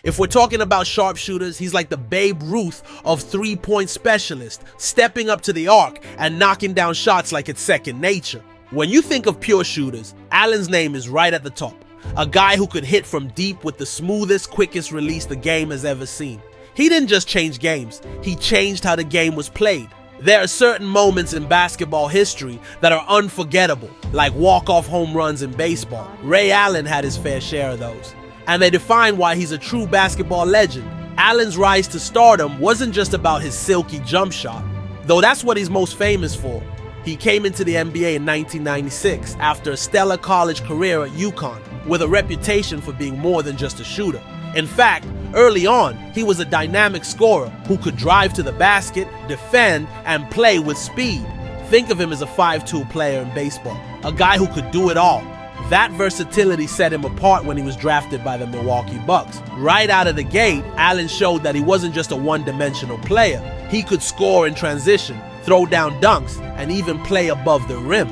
If we're talking about sharpshooters, he's like the Babe Ruth of three-point specialists, stepping up to the arc and knocking down shots like it's second nature. When you think of pure shooters, Allen's name is right at the top. A guy who could hit from deep with the smoothest, quickest release the game has ever seen. He didn't just change games, he changed how the game was played. There are certain moments in basketball history that are unforgettable, like walk-off home runs in baseball. Ray Allen had his fair share of those, and they define why he's a true basketball legend. Allen's rise to stardom wasn't just about his silky jump shot, though that's what he's most famous for. He came into the NBA in 1996 after a stellar college career at UConn, with a reputation for being more than just a shooter. In fact, early on, he was a dynamic scorer who could drive to the basket, defend, and play with speed. Think of him as a 5'2" player in baseball, a guy who could do it all. That versatility set him apart when he was drafted by the Milwaukee Bucks. Right out of the gate, Allen showed that he wasn't just a one-dimensional player. He could score in transition, throw down dunks, and even play above the rim.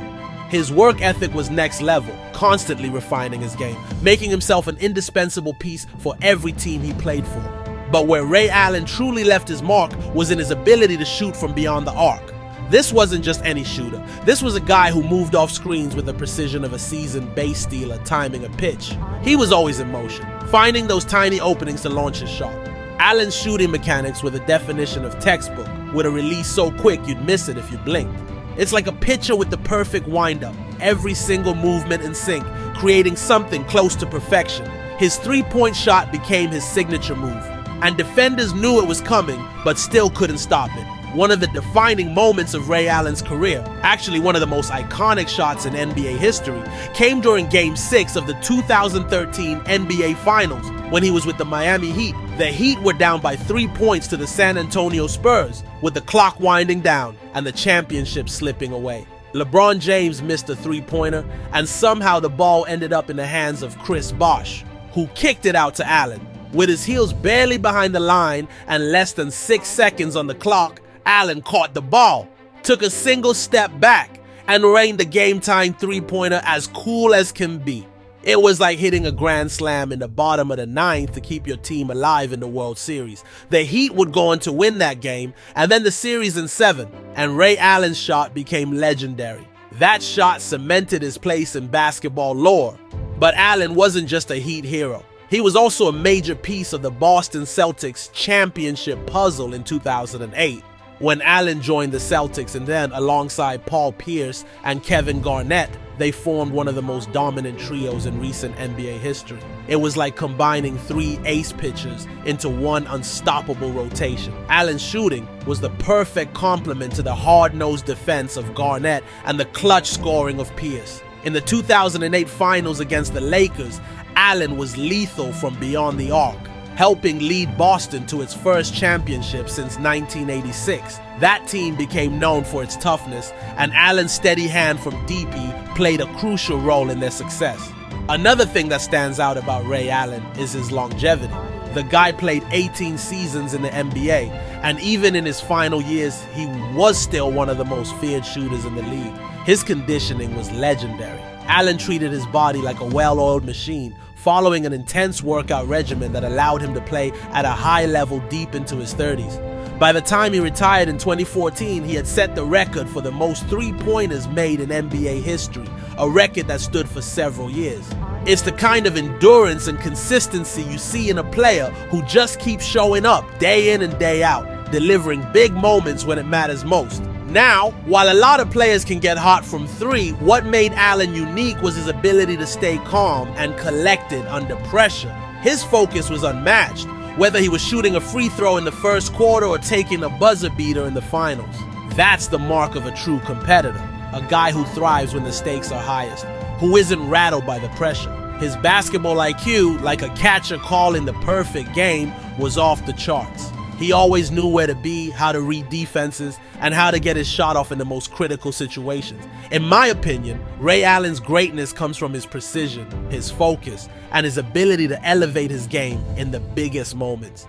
His work ethic was next level, constantly refining his game, making himself an indispensable piece for every team he played for. But where Ray Allen truly left his mark was in his ability to shoot from beyond the arc. This wasn't just any shooter. This was a guy who moved off screens with the precision of a seasoned base stealer timing a pitch. He was always in motion, finding those tiny openings to launch his shot. Allen's shooting mechanics were the definition of textbook, with a release so quick you'd miss it if you blinked. It's like a pitcher with the perfect windup, every single movement in sync, creating something close to perfection. His three-point shot became his signature move, and defenders knew it was coming, but still couldn't stop it. One of the defining moments of Ray Allen's career, actually one of the most iconic shots in NBA history, came during Game 6 of the 2013 NBA Finals when he was with the Miami Heat. The Heat were down by 3 points to the San Antonio Spurs, with the clock winding down and the championship slipping away. LeBron James missed a three-pointer, and somehow the ball ended up in the hands of Chris Bosh, who kicked it out to Allen. With his heels barely behind the line and less than 6 seconds on the clock, Allen caught the ball, took a single step back, and rained the game-time three-pointer as cool as can be. It was like hitting a grand slam in the bottom of the ninth to keep your team alive in the World Series. The Heat would go on to win that game, and then the series in 7, and Ray Allen's shot became legendary. That shot cemented his place in basketball lore. But Allen wasn't just a Heat hero. He was also a major piece of the Boston Celtics championship puzzle in 2008. When Allen joined the Celtics, and then alongside Paul Pierce and Kevin Garnett, they formed one of the most dominant trios in recent NBA history. It was like combining 3 ace pitchers into one unstoppable rotation. Allen's shooting was the perfect complement to the hard-nosed defense of Garnett and the clutch scoring of Pierce. In the 2008 Finals against the Lakers, Allen was lethal from beyond the arc, helping lead Boston to its first championship since 1986. That team became known for its toughness, and Allen's steady hand from DP played a crucial role in their success. Another thing that stands out about Ray Allen is his longevity. The guy played 18 seasons in the NBA, and even in his final years, he was still one of the most feared shooters in the league. His conditioning was legendary. Allen treated his body like a well-oiled machine, following an intense workout regimen that allowed him to play at a high level deep into his 30s. By the time he retired in 2014, he had set the record for the most three-pointers made in NBA history, a record that stood for several years. It's the kind of endurance and consistency you see in a player who just keeps showing up day in and day out, delivering big moments when it matters most. Now, while a lot of players can get hot from 3, what made Allen unique was his ability to stay calm and collected under pressure. His focus was unmatched, whether he was shooting a free throw in the first quarter or taking a buzzer beater in the finals. That's the mark of a true competitor, a guy who thrives when the stakes are highest, who isn't rattled by the pressure. His basketball IQ, like a catcher calling the perfect game, was off the charts. He always knew where to be, how to read defenses, and how to get his shot off in the most critical situations. In my opinion, Ray Allen's greatness comes from his precision, his focus, and his ability to elevate his game in the biggest moments.